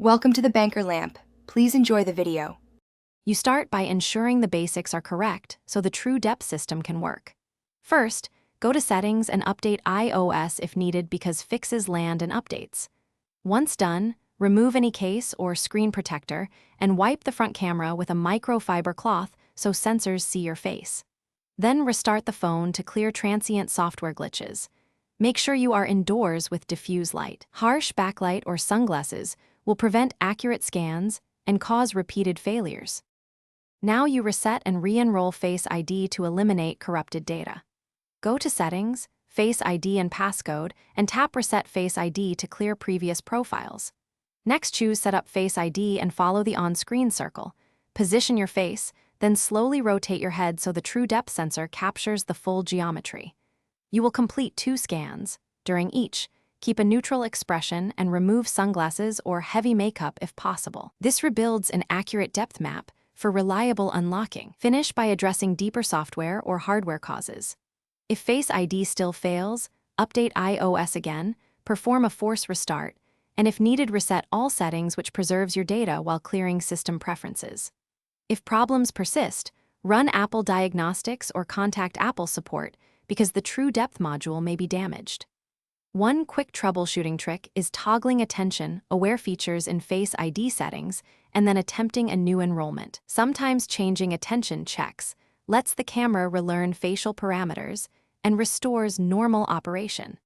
Welcome to the banker lamp. Please enjoy the video. You start by ensuring the basics are correct so the true depth system can work. First, go to Settings and update iOS if needed because fixes land in updates. Once done, remove any case or screen protector and wipe the front camera with a microfiber cloth so sensors see your face. Then restart the phone to clear transient software glitches. Make sure you are indoors with diffuse light. Harsh backlight or sunglasses will prevent accurate scans and cause repeated failures. Now you reset and re-enroll Face ID to eliminate corrupted data. Go to Settings, Face ID and Passcode, and tap Reset Face ID to clear previous profiles. Next, choose Set up Face ID and follow the on-screen circle. Position your face, then slowly rotate your head so the true depth sensor captures the full geometry. You will complete 2 scans. During each, keep a neutral expression and remove sunglasses or heavy makeup if possible. This rebuilds an accurate depth map for reliable unlocking. Finish by addressing deeper software or hardware causes. If Face ID still fails, update iOS again, perform a force restart, and if needed, reset all settings, which preserves your data while clearing system preferences. If problems persist, run Apple Diagnostics or contact Apple support because the true depth module may be damaged. One quick troubleshooting trick is toggling attention-aware features in Face ID settings and then attempting a new enrollment. Sometimes changing attention checks lets the camera relearn facial parameters and restores normal operation.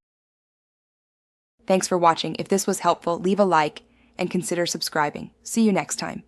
Thanks for watching. If this was helpful, leave a like and consider subscribing. See you next time.